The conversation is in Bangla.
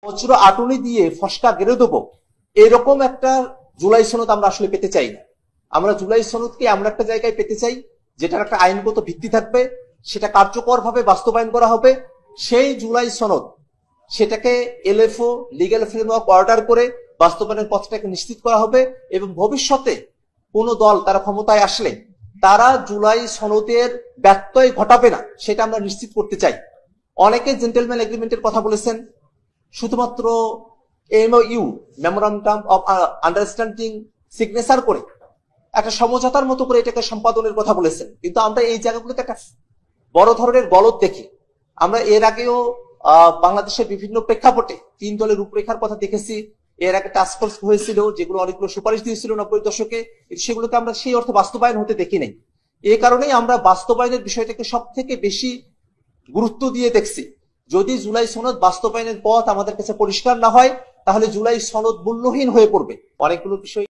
বজ্র আটুনি দিয়ে ফসকা গেড়ে দেবো, এরকম একটা জুলাই সনদ আমরা আসলে পেতে চাই না। আমরা জুলাই সনদকে এমন একটা জায়গায় পেতে চাই যেটার একটা আইনগত ভিত্তি থাকবে, সেটা কার্যকর ভাবে বাস্তবায়ন করা হবে। সেই জুলাই সনদ সেটাকে এলএফও লিগ্যাল ফ্রেমওয়ার্ক অর্ডার করে বাস্তবায়নের পথটাকে নিশ্চিত করা হবে, এবং ভবিষ্যতে কোনো দল তারা ক্ষমতায় আসলে তারা জুলাই সনদের ব্যত্যয় ঘটাবে না, সেটা আমরা নিশ্চিত করতে চাই। অনেকে জেন্টেলম্যান এগ্রিমেন্টের কথা বলেছেন, শুধুমাত্র MoU memorandum of understanding signature করে একটা সমঝোতার মতো করে এটাকে সম্পাদনের কথা বলেছেন, কিন্তু আমরা এই জায়গাগুলোতে একটা বড় ধরনের গলদ দেখি। আমরা এর আগেও বাংলাদেশের বিভিন্ন প্রেক্ষাপটে 3 দলের রূপরেখার কথা দেখেছি। এর আগে টাস্কফোর্স হয়েছিল, যেগুলো অনেকগুলো সুপারিশ দিয়েছিল 90 দশকে, সেগুলোকে আমরা সেই অর্থে বাস্তবায়ন হতে দেখি নাই। এই কারণেই আমরা বাস্তবায়নের বিষয়টাকে সব থেকে বেশি গুরুত্ব দিয়ে দেখছি। যদি জুলাই সনদ বাস্তবায়নের পথ আমাদের কাছে পরিষ্কার না হয়, তাহলে জুলাই সনদ মূল্যহীন হয়ে পড়বে। অনেকগুলো বিষয়